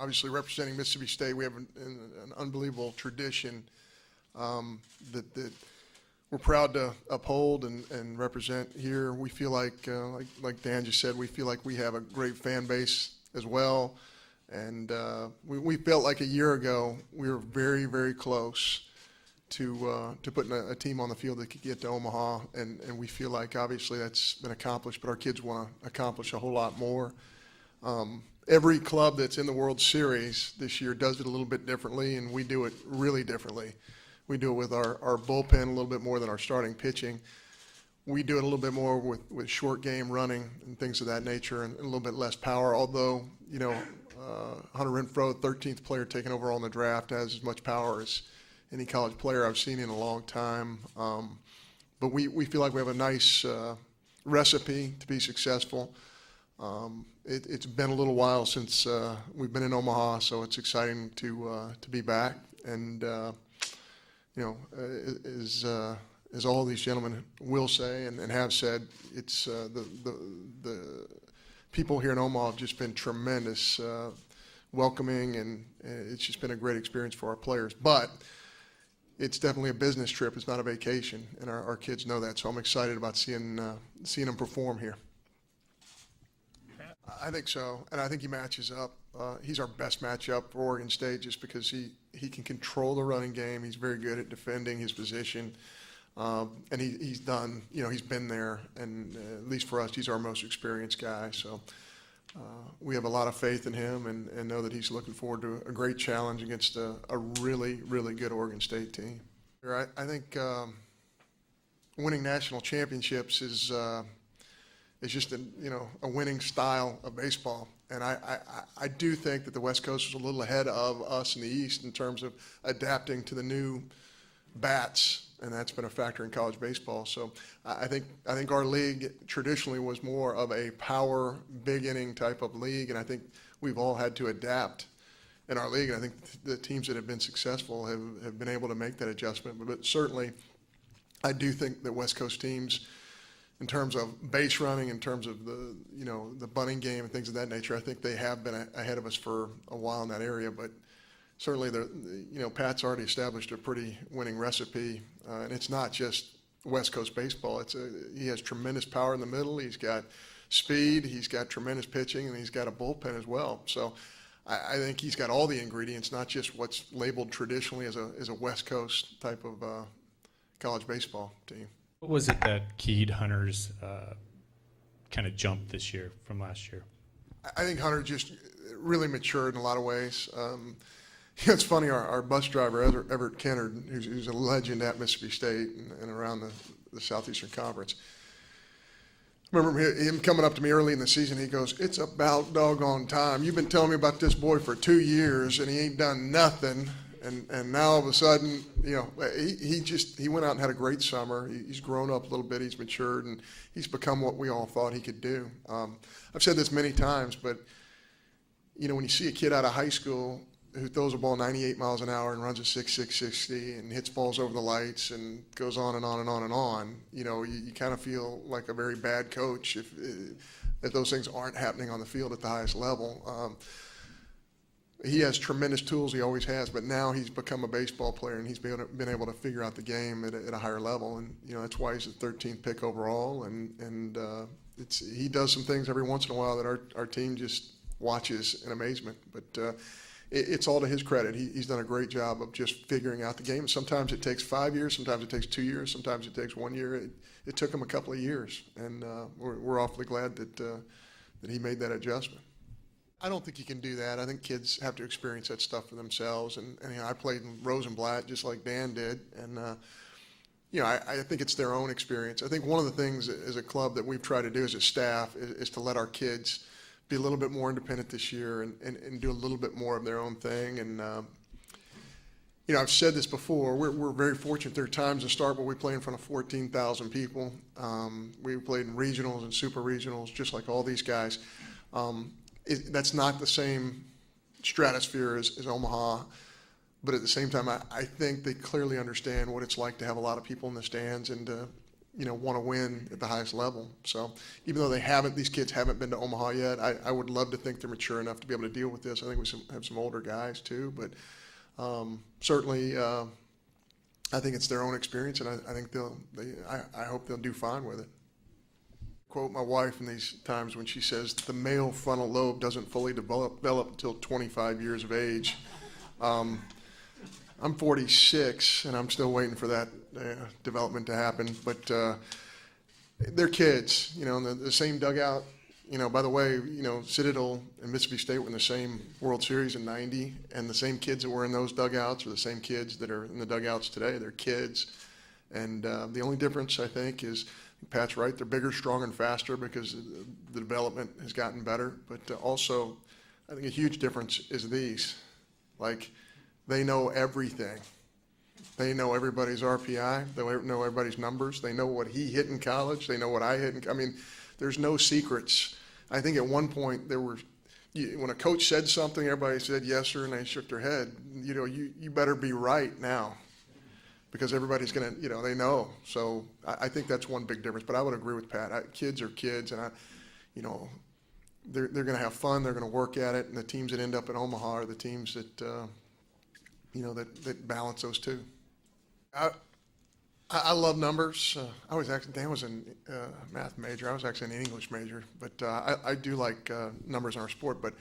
Obviously, representing Mississippi State, we have an unbelievable tradition that we're proud to uphold and represent here. We feel like Dan just said, we feel like we have a great fan base as well. And we felt like a year ago we were very, very close to putting a team on the field that could get to Omaha, and we feel like obviously that's been accomplished, but our kids want to accomplish a whole lot more. Every club that's in the World Series this year does it a little bit differently, and we do it really differently. We do it with our bullpen a little bit more than our starting pitching. We do it a little bit more with short game running and things of that nature, and a little bit less power, although, you know, Hunter Renfroe, 13th player taken overall in the draft, has as much power as any college player I've seen in a long time. But we feel like we have a nice recipe to be successful. It's been a little while since we've been in Omaha, so it's exciting to be back. And you know, as all these gentlemen will say and have said, it's the people here in Omaha have just been tremendous, welcoming, and it's just been a great experience for our players. But it's definitely a business trip. It's not a vacation, and our kids know that. So I'm excited about seeing them perform here. I think so, and I think he matches up. He's our best matchup for Oregon State just because he can control the running game. He's very good at defending his position, and he's done. You know, he's been there, and at least for us, he's our most experienced guy. So we have a lot of faith in him, and know that he's looking forward to a great challenge against a really, really good Oregon State team. I think winning national championships is just a winning style of baseball. And I do think that the West Coast is a little ahead of us in the East in terms of adapting to the new bats, and that's been a factor in college baseball. So I think our league traditionally was more of a power, big inning type of league, and I think we've all had to adapt in our league. And I think the teams that have been successful have been able to make that adjustment. But certainly, I do think that West Coast teams, in terms of base running, in terms of the bunting game and things of that nature, I think they have been ahead of us for a while in that area. But certainly, Pat's already established a pretty winning recipe, and it's not just West Coast baseball. He has tremendous power in the middle. He's got speed. He's got tremendous pitching, and he's got a bullpen as well. So I think he's got all the ingredients, not just what's labeled traditionally as a West Coast type of college baseball team. What was it that keyed Hunter's kind of jump this year from last year? I think Hunter just really matured in a lot of ways. It's funny, our bus driver, Everett Kennard, who's a legend at Mississippi State and around the Southeastern Conference, I remember him coming up to me early in the season. He goes, "It's about doggone time. You've been telling me about this boy for 2 years, and he ain't done nothing. And now all of a sudden, he went out and had a great summer. He's grown up a little bit. He's matured, and he's become what we all thought he could do. I've said this many times, but when you see a kid out of high school who throws a ball 98 miles an hour and runs a 6.6 60 and hits balls over the lights and goes on and on and on and on, you kind of feel like a very bad coach if those things aren't happening on the field at the highest level. He has tremendous tools, he always has, but now he's become a baseball player, and he's been able to figure out the game at a higher level, and that's why he's the 13th pick overall, and he does some things every once in a while that our team just watches in amazement, but it's all to his credit. He's done a great job of just figuring out the game. Sometimes it takes 5 years, sometimes it takes 2 years, sometimes it takes 1 year. It took him a couple of years, and we're awfully glad that he made that adjustment. I don't think you can do that. I think kids have to experience that stuff for themselves. And I played in Rosenblatt just like Dan did, and I think it's their own experience. I think one of the things as a club that we've tried to do as a staff is to let our kids be a little bit more independent this year and do a little bit more of their own thing. And I've said this before. We're very fortunate. There are times to start where we play in front of 14,000 people. We played in regionals and super regionals, just like all these guys. That's not the same stratosphere as Omaha, but at the same time, I think they clearly understand what it's like to have a lot of people in the stands and to want to win at the highest level. So even though these kids haven't been to Omaha yet, I would love to think they're mature enough to be able to deal with this. I think we have some older guys too, but certainly I think it's their own experience, and I think I hope they'll do fine with it. Quote my wife in these times when she says the male frontal lobe doesn't fully develop until 25 years of age. I'm 46, and I'm still waiting for that development to happen. But they're kids, in the same dugout. By the way, Citadel and Mississippi State were in the same World Series in '90, and the same kids that were in those dugouts are the same kids that are in the dugouts today. They're kids, and the only difference, I think, is Pat's right. They're bigger, stronger, and faster because the development has gotten better. But also, I think a huge difference is these. Like, they know everything. They know everybody's RPI. They know everybody's numbers. They know what he hit in college. They know what I hit. There's no secrets. I think at one point when a coach said something, everybody said yes sir, and they shook their head. You better be right now, because everybody's gonna, they know. So I think that's one big difference. But I would agree with Pat. Kids are kids, and they're gonna have fun. They're gonna work at it, and the teams that end up in Omaha are the teams that that balance those two. I love numbers. Dan was a math major. I was actually an English major, but I do like numbers in our sport. But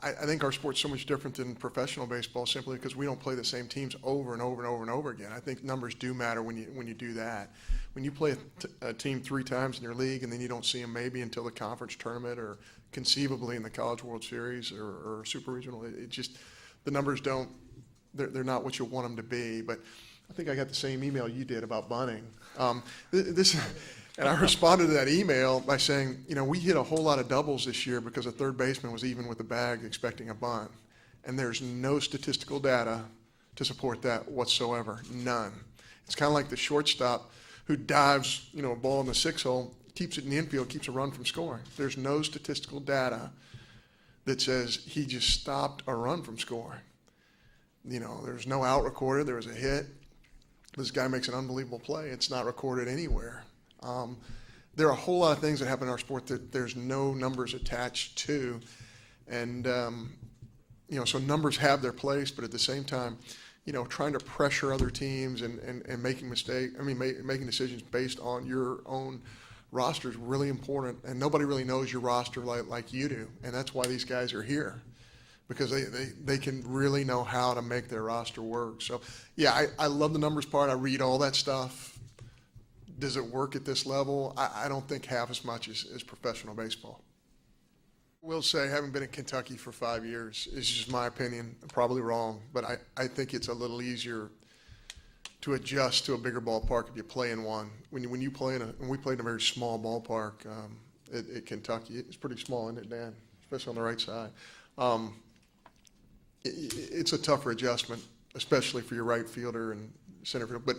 I think our sport's so much different than professional baseball simply because we don't play the same teams over and over and over and over again. I think numbers do matter when you do that. When you play a team 3 times in your league and then you don't see them maybe until the conference tournament or conceivably in the College World Series or Super Regional, it just the numbers don't. They're not what you want them to be. But I think I got the same email you did about bunting. And I responded to that email by saying, we hit a whole lot of doubles this year because a third baseman was even with the bag expecting a bunt. And there's no statistical data to support that whatsoever. None. It's kind of like the shortstop who dives, a ball in the 6 hole, keeps it in the infield, keeps a run from scoring. There's no statistical data that says he just stopped a run from scoring. There's no out recorded. There was a hit. This guy makes an unbelievable play. It's not recorded anywhere. There are a whole lot of things that happen in our sport that there's no numbers attached to. And, so numbers have their place, but at the same time, trying to pressure other teams and making making decisions based on your own roster is really important. And nobody really knows your roster like you do. And that's why these guys are here, because they can really know how to make their roster work. So, yeah, I love the numbers part. I read all that stuff. Does it work at this level? I don't think half as much as professional baseball. I will say, having been in Kentucky for 5 years, it's just my opinion. I'm probably wrong, but I think it's a little easier to adjust to a bigger ballpark if you play in one. When we played in a very small ballpark at Kentucky, it's pretty small, isn't it, Dan? Especially on the right side. It's a tougher adjustment, especially for your right fielder and center field. But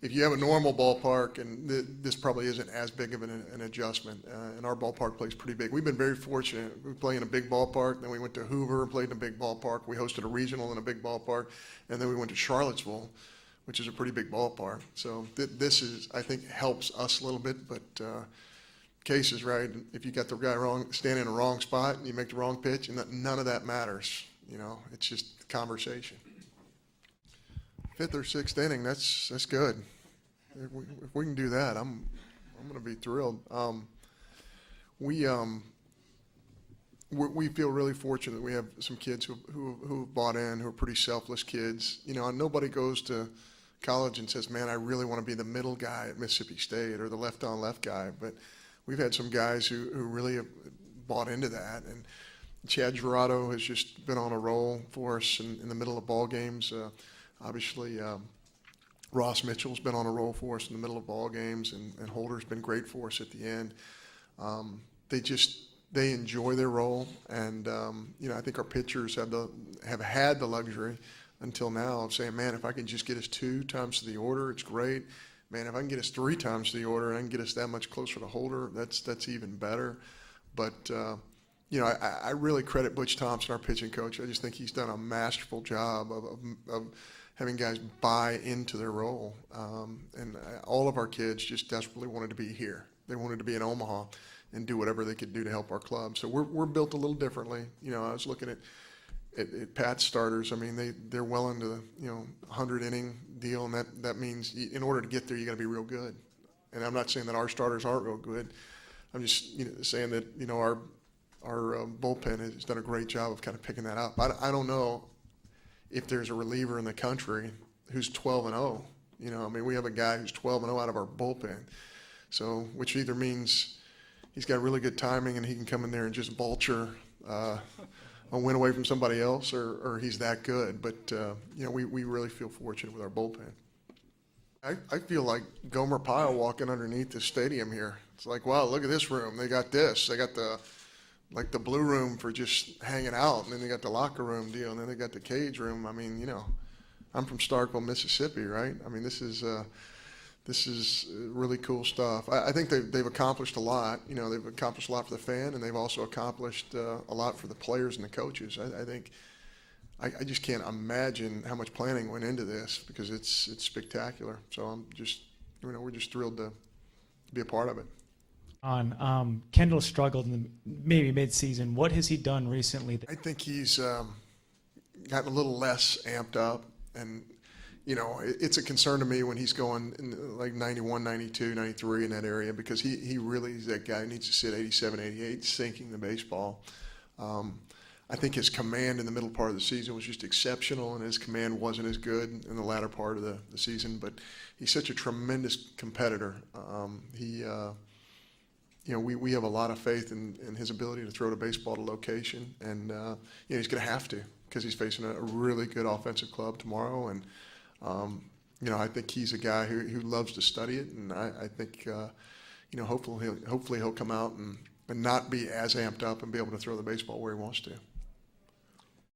if you have a normal ballpark, and this probably isn't as big of an adjustment, and our ballpark plays pretty big. We've been very fortunate. We play in a big ballpark, then we went to Hoover and played in a big ballpark. We hosted a regional in a big ballpark, and then we went to Charlottesville, which is a pretty big ballpark. So this I think, helps us a little bit, but Case is right. If you got the guy standing in the wrong spot and you make the wrong pitch, and none of that matters. It's just conversation. 5th or 6th inning, that's good. If we can do that, I'm going to be thrilled. We feel really fortunate that we have some kids who have bought in, who are pretty selfless kids. Nobody goes to college and says, "Man, I really want to be the middle guy at Mississippi State or the left-on-left guy." But we've had some guys who really have bought into that, and Chad Gerardo has just been on a roll for us in the middle of ball games. Obviously, Ross Mitchell's been on a roll for us in the middle of ball games, and Holder's been great for us at the end. They enjoy their role, and I think our pitchers have had the luxury until now of saying, "Man, if I can just get us 2 times to the order, it's great. Man, if I can get us 3 times to the order and I can get us that much closer to Holder, that's even better." But I really credit Butch Thompson, our pitching coach. I just think he's done a masterful job of having guys buy into their role. And all of our kids just desperately wanted to be here. They wanted to be in Omaha and do whatever they could do to help our club. So we're built a little differently. You know, I was looking at Pat's starters. I mean, they're well into the 100-inning deal, and that means in order to get there, you got to be real good. And I'm not saying that our starters aren't real good. I'm just saying that our bullpen has done a great job of kind of picking that up. I don't know if there's a reliever in the country who's 12-0. I mean, we have a guy who's 12-0 out of our bullpen. So, which either means he's got really good timing and he can come in there and just vulture a win away from somebody else, or he's that good. But, we really feel fortunate with our bullpen. I feel like Gomer Pyle walking underneath the stadium here. It's like, wow, look at this room. They got this. They got the blue room for just hanging out, and then they got the locker room deal, and then they got the cage room. I mean, I'm from Starkville, Mississippi, right? I mean, this is really cool stuff. I think they've accomplished a lot. They've accomplished a lot for the fan, and they've also accomplished a lot for the players and the coaches. I think I just can't imagine how much planning went into this, because it's spectacular. So I'm just, we're just thrilled to be a part of it. Kendall struggled in maybe mid-season. What has he done recently? I think he's gotten a little less amped up, and it's a concern to me when he's going in like 91, 92, 93 in that area, because he really is that guy who needs to sit 87, 88, sinking the baseball. I think his command in the middle part of the season was just exceptional, and his command wasn't as good in the latter part of the season, but he's such a tremendous competitor. We have a lot of faith in his ability to throw the baseball to location, and he's going to have to, because he's facing a really good offensive club tomorrow. And I think he's a guy who loves to study it, and I think hopefully he'll come out and not be as amped up and be able to throw the baseball where he wants to.